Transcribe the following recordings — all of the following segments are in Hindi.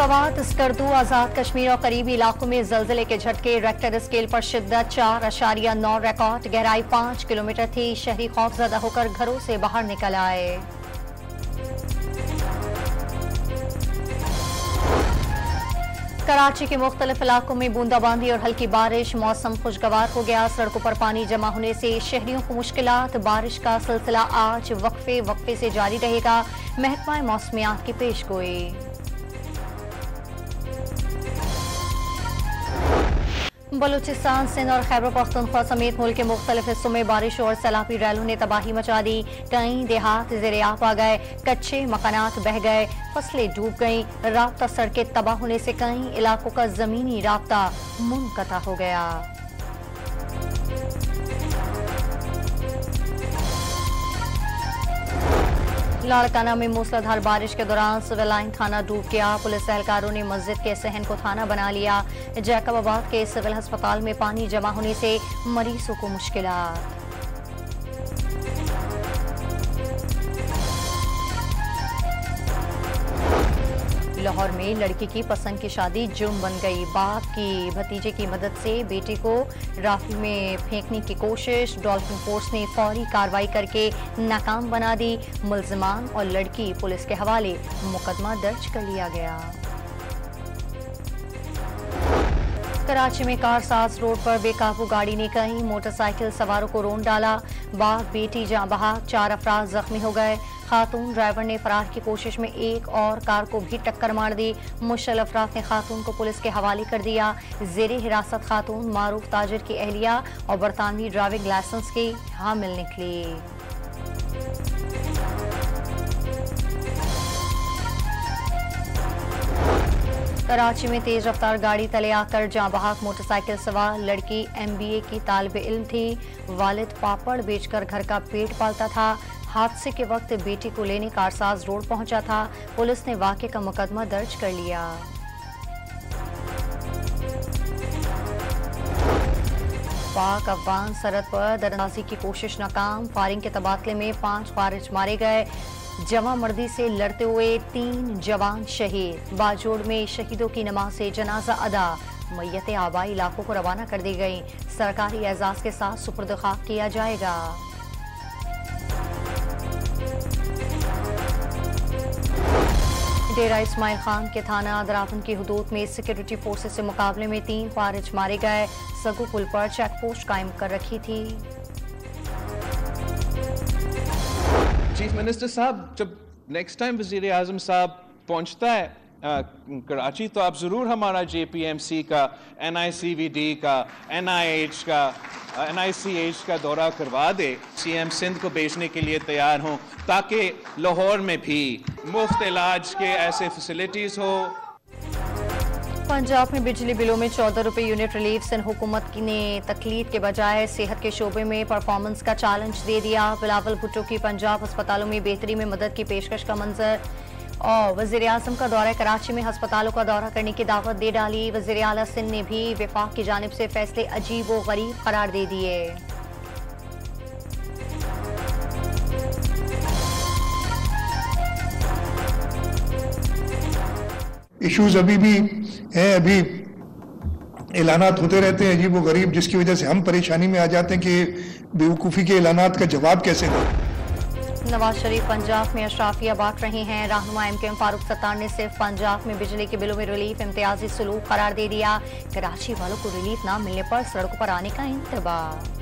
मसावात, स्कर्दू, आजाद कश्मीर और करीबी इलाकों में जल्जले के झटके। रेक्टर स्केल पर शिद्दत 4.9 रिकॉर्ड। गहराई 5 किलोमीटर थी। शहरी खौफजदा होकर घरों से बाहर निकल आए। कराची के मुख्तलिफ इलाकों में बूंदाबांदी और हल्की बारिश। मौसम खुशगवार हो गया। सड़कों पर पानी जमा होने से शहरियों को मुश्किलात। बारिश का सिलसिला आज वक्फे से जारी रहेगा। महकमा मौसमियात की पेशगोई। बलूचिस्तान, सिंध और खैबर पख्तूनख्वा समेत मुल्क के मुख्तलिफ हिस्सों में बारिश और सैलाबी रैलों ने तबाही मचा दी। कई देहात ज़ेर-ए-आब आ गए। कच्चे मकानात बह गए। फसलें डूब गईं। राब्ता सड़कें तबाह होने से कई इलाकों का जमीनी राब्ता मुनक़ता हो गया। लाड़काना में मूसलाधार बारिश के दौरान सिविल लाइन थाना डूब गया। पुलिस एहलकारों ने मस्जिद के सहन को थाना बना लिया। जैकबाबाद के सिविल अस्पताल में पानी जमा होने से मरीजों को मुश्किलात। लाहौर में लड़की की पसंद की शादी जुर्म बन गई। बाप की भतीजे की मदद से बेटे को राफी में फेंकने की कोशिश। डॉल्फिन फोर्स ने फौरी कार्रवाई करके नाकाम बना दी। मुल्जिमान और लड़की पुलिस के हवाले। मुकदमा दर्ज कर लिया गया। कराची में कारसाज रोड पर बेकाबू गाड़ी ने कई मोटरसाइकिल सवारों को रोन डाला। बाप बेटी जाँ बहक, 4 अफराद जख्मी हो गए। खातून ड्राइवर ने फरार की कोशिश में एक और कार को भी टक्कर मार दी। मुश्किल अफराद ने खातून को पुलिस के हवाले कर दिया। जेरे हिरासत खातून मारूफ ताजिर की अहलिया और बरतानवी ड्राइविंग लाइसेंस की हामिल निकली। कराची में तेज रफ्तार गाड़ी तले आकर जाँ बहक मोटरसाइकिल सवार लड़की MBA की तालिब इल्म थी। वालिद पापड़ बेचकर घर का पेट पालता था। हादसे के वक्त बेटी को लेने कारसाज रोड पहुंचा था। पुलिस ने वाक़े का मुकदमा दर्ज कर लिया। पाक अफगान सरहद पर दरअंदाजी की कोशिश नाकाम। फायरिंग के तबादले में 5 खारिज मारे गए। जमा मर्दी से लड़ते हुए 3 जवान शहीद। बाजोड़ में शहीदों की नमाज से जनाजा अदा। मैयतें आबाई इलाकों को रवाना कर दी गई। सरकारी एजाज के साथ सुपुर्द खाक किया जाएगा। डेरा इस्माइल खान के थाना दराफन की हुदूद में सिक्योरिटी फोर्सेस से मुकाबले में 3 खारिज मारे गए। सगु पुल पर चेक पोस्ट कायम कर रखी थी। चीफ मिनिस्टर साहब, जब नेक्स्ट टाइम वजीर आजम साहब पहुंचता है कराची तो आप ज़रूर हमारा JPMC का, NICVD का, NIH का, NICH का दौरा करवा दे। CM सिंध को भेजने के लिए तैयार हों ताकि लाहौर में भी मुफ्त इलाज के ऐसे फैसिलिटीज़ हो। पंजाब में बिजली बिलों में 14 रुपये यूनिट रिलीफ। सिंध हुकूमत ने तकलीद के बजाय सेहत के शोबे में परफॉर्मेंस का चैलेंज दे दिया। बिलावल भुट्टो की पंजाब अस्पतालों में बेहतरी में मदद की पेशकश का मंजर। और वज़ीर आज़म का दौरा कराची में अस्पतालों का दौरा करने की दावत दे डाली। वज़ीर आला सिंध ने भी वफाक की जानिब से फैसले अजीब व गरीब करार दे दिए। इश्यूज अभी भी हैं, अभी ऐलानात होते रहते हैं अजीब व गरीब, जिसकी वजह से हम परेशानी में आ जाते हैं कि बेवकूफ़ी के ऐलानात का जवाब कैसे दें। नवाज शरीफ पंजाब में अशराफिया बांट रहे हैं। रहनुमा MKM फारूक सत्तार ने सिर्फ पंजाब में बिजली के बिलों में रिलीफ इम्तियाजी सलूक करार दे दिया। कराची वालों को रिलीफ ना मिलने पर सड़कों पर आने का इंतबाह।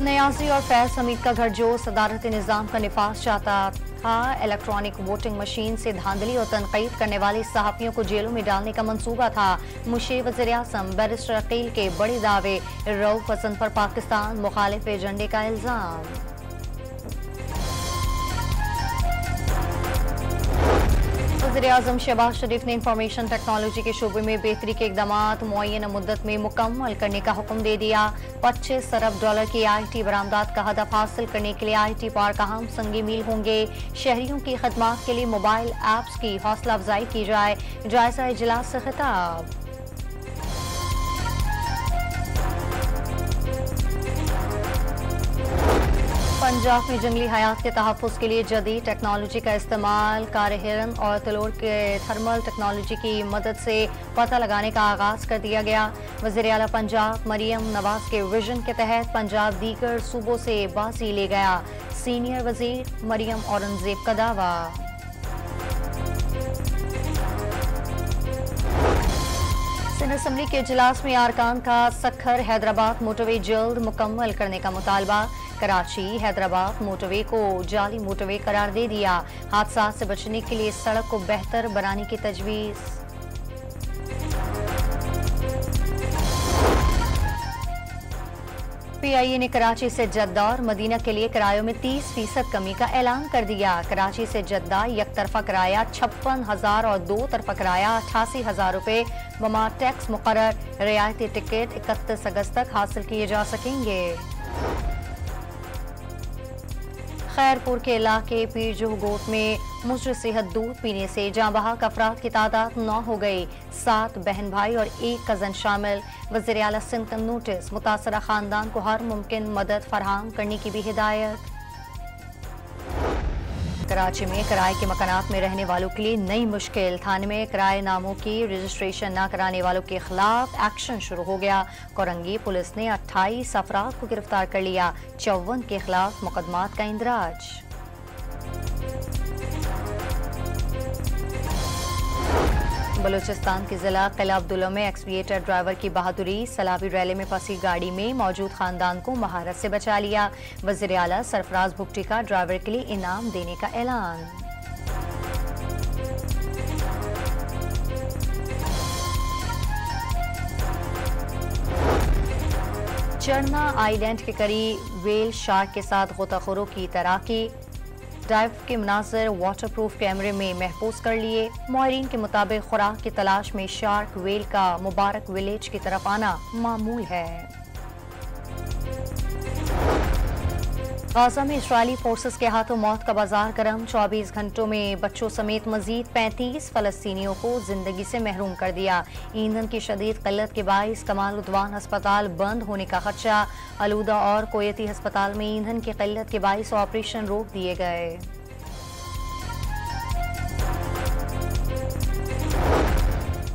नियाजी और फैज हमीद का घर जो सदारत निज़ाम का निफाज चाहता था। इलेक्ट्रॉनिक वोटिंग मशीन से धांधली और तनकीद करने वाले सहाफ़ियों को जेलों में डालने का मंसूबा था। मुशीर वज़ीर आज़म बैरिस्टर अकील के बड़े दावे। रऊफ हसन पर पाकिस्तान मुखालिफ एजेंडे का इल्ज़ाम। वज़ीर-ए-आज़म शहबाज शरीफ ने इंफॉर्मेशन टेक्नोलॉजी के शोबे में बेहतरी के इक़दामात मुअय्यना मुद्दत में मुकम्मल करने का हुक्म दे दिया। 25 अरब डॉलर की IT बरामदात का हदफ हासिल करने के लिए IT पार्क अहम संगी मील होंगे। शहरियों की खदमात के लिए मोबाइल ऐप्स की हौसला अफजाई की जाए। जायजा इजलास से खिताब। पंजाब में जंगली हयात के तहफ़्फ़ुज़ के लिए जदीद टेक्नोलॉजी का इस्तेमाल, कार हिरन और तलोर के थर्मल टेक्नोलॉजी की मदद से पता लगाने का आगाज़ कर दिया गया। वज़ीर आला पंजाब मरियम नवाज के विजन के तहत पंजाब दीगर सूबों से बाजी ले गया। सीनियर वज़ीर मरियम औरंगज़ेब का दावा। सिंध असम्बली के इजलास में अरकान का सखर हैदराबाद मोटरवे जल्द मुकम्मल करने का मुतालबा। कराची हैदराबाद मोटरवे को जाली मोटरवे करार दे दिया। हादसा से बचने के लिए सड़क को बेहतर बनाने की तजवीज़। PIA ने कराची से जद्दा और मदीना के लिए किरायों में 30% कमी का ऐलान कर दिया। कराची से जद्दा एक तरफा किराया 56,000 और दो तरफा किराया 88,000 रुपये बमा टैक्स मुकर्रर। रियायती टिकट 31 अगस्त तक हासिल किए जा सकेंगे। खैरपुर के इलाके पीरजोह गोट में मुजर सेहत दूध पीने से जाँ बहक अफराद की तादाद 9 हो गई। 7 बहन भाई और 1 कज़न शामिल। वज़ीर आला सिंध का नोटिस, मुतासरा खानदान को हर मुमकिन मदद फराहम करने की भी हिदायत। कराची में किराए के मकानात में रहने वालों के लिए नई मुश्किल। थाने में किराए नामों की रजिस्ट्रेशन न कराने वालों के खिलाफ एक्शन शुरू हो गया। कोरंगी पुलिस ने 28 अफराद को गिरफ्तार कर लिया। 54 के खिलाफ मुकदमात का इंदराज। बलूचिस्तान के जिला किला अब्दुल्ला में एक्सविएटर ड्राइवर की बहादुरी। सलाबी रैली में फंसी गाड़ी में मौजूद खानदान को महारत से बचा लिया। वज़ीर आला सरफराज भुट्टी का ड्राइवर के लिए इनाम देने का ऐलान। चरना आइलैंड के करीब वेल शार्क के साथ गोताखोरों की तैराकी। डाइव के मनाज़र वाटरप्रूफ कैमरे में महफूज कर लिए। माहिरीन के मुताबिक खुराक की तलाश में शार्क वेल का मुबारक विलेज की तरफ आना मामूल है। गाजा में इस्राएली फोर्सेस के हाथों मौत का बाजार गर्म। 24 घंटों में बच्चों समेत मजीद 35 फलस्तीनियों को जिंदगी से महरूम कर दिया। ईंधन की शदीद किल्लत के बाइस कमाल उद्वान अस्पताल बंद होने का खदशा। आलूदा और कोयती अस्पताल में ईंधन की किल्लत के बाइस ऑपरेशन रोक दिए गए।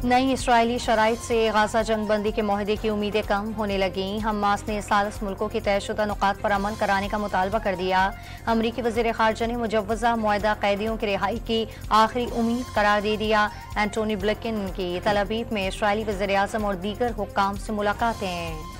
नई इसराइली शराइत से गाजा जंगबंदी के मुआहदे की उम्मीदें कम होने लगीं। हमास ने 40 मुल्कों की तयशुदा नुकात पर अमल कराने का मुतालबा कर दिया। अमरीकी वज़ीर ख़ारजा ने मुजव्वज़ा मुआहदा कैदियों की रिहाई की आखिरी उम्मीद करार दे दिया। एंटोनी ब्लिंकन की तल अवीव में इसराइली वज़ीर आज़म और दीगर हुक्काम से मुलाकातें।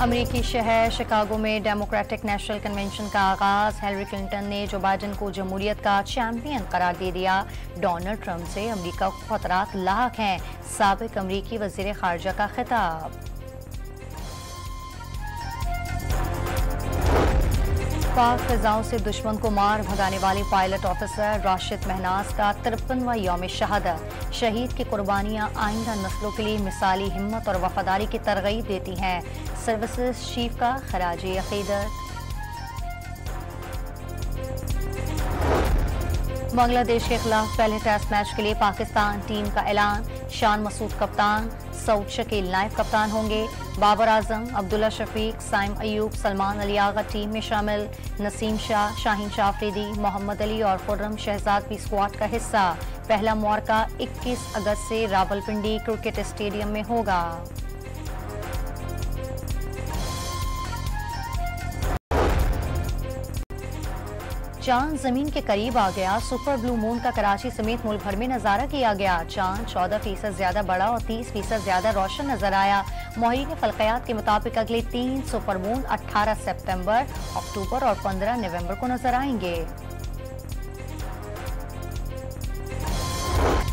अमरीकी शहर शिकागो में डेमोक्रेटिक नेशनल कन्वेंशन का आगाज। हिलरी क्लिंटन ने जो बाइडेन को जमहूरियत का चैंपियन करार दे दिया। डोनाल्ड ट्रंप से अमरीका को खतरात लाक हैं। साबिक अमरीकी वज़ीर ख़ारजा का खिताब। पाक फ़िज़ाओं से दुश्मन को मार भगाने वाले पायलट ऑफिसर राशिद महनाज का 53वां यौम शहादत। शहीद की कुर्बानियाँ आइंदा नस्लों के लिए मिसाली हिम्मत और वफादारी की तरगीब देती हैं। सर्विसेज चीफ का खराजी अकीदत। बांग्लादेश के खिलाफ पहले टेस्ट मैच के लिए पाकिस्तान टीम का ऐलान। शान मसूद कप्तान, सऊद शकील नायब कप्तान होंगे। बाबर आजम, अब्दुल्ला शफीक, साइम अयूब, सलमान अली आगा टीम में शामिल। नसीम शाह, शाहीन शाह अफरीदी, मोहम्मद अली और खुर्रम शहजाद भी स्क्वाड का हिस्सा। पहला मुआरका 21 अगस्त से रावलपिंडी क्रिकेट स्टेडियम में होगा। चांद जमीन के करीब आ गया। सुपर ब्लू मून का कराची समेत मुल्क भर में नजारा किया गया। चांद 14% ज्यादा बड़ा और 30% ज्यादा रोशन नजर आया। माहिरीन फल्कियात के मुताबिक अगले 3 सुपर मून 18 सितंबर, अक्टूबर और 15 नवंबर को नजर आएंगे।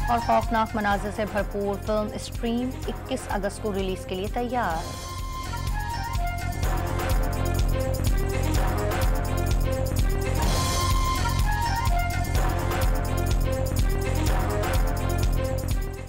और खौफनाक मनाजिर से भरपूर फिल्म स्ट्रीम 21 अगस्त को रिलीज के लिए तैयार।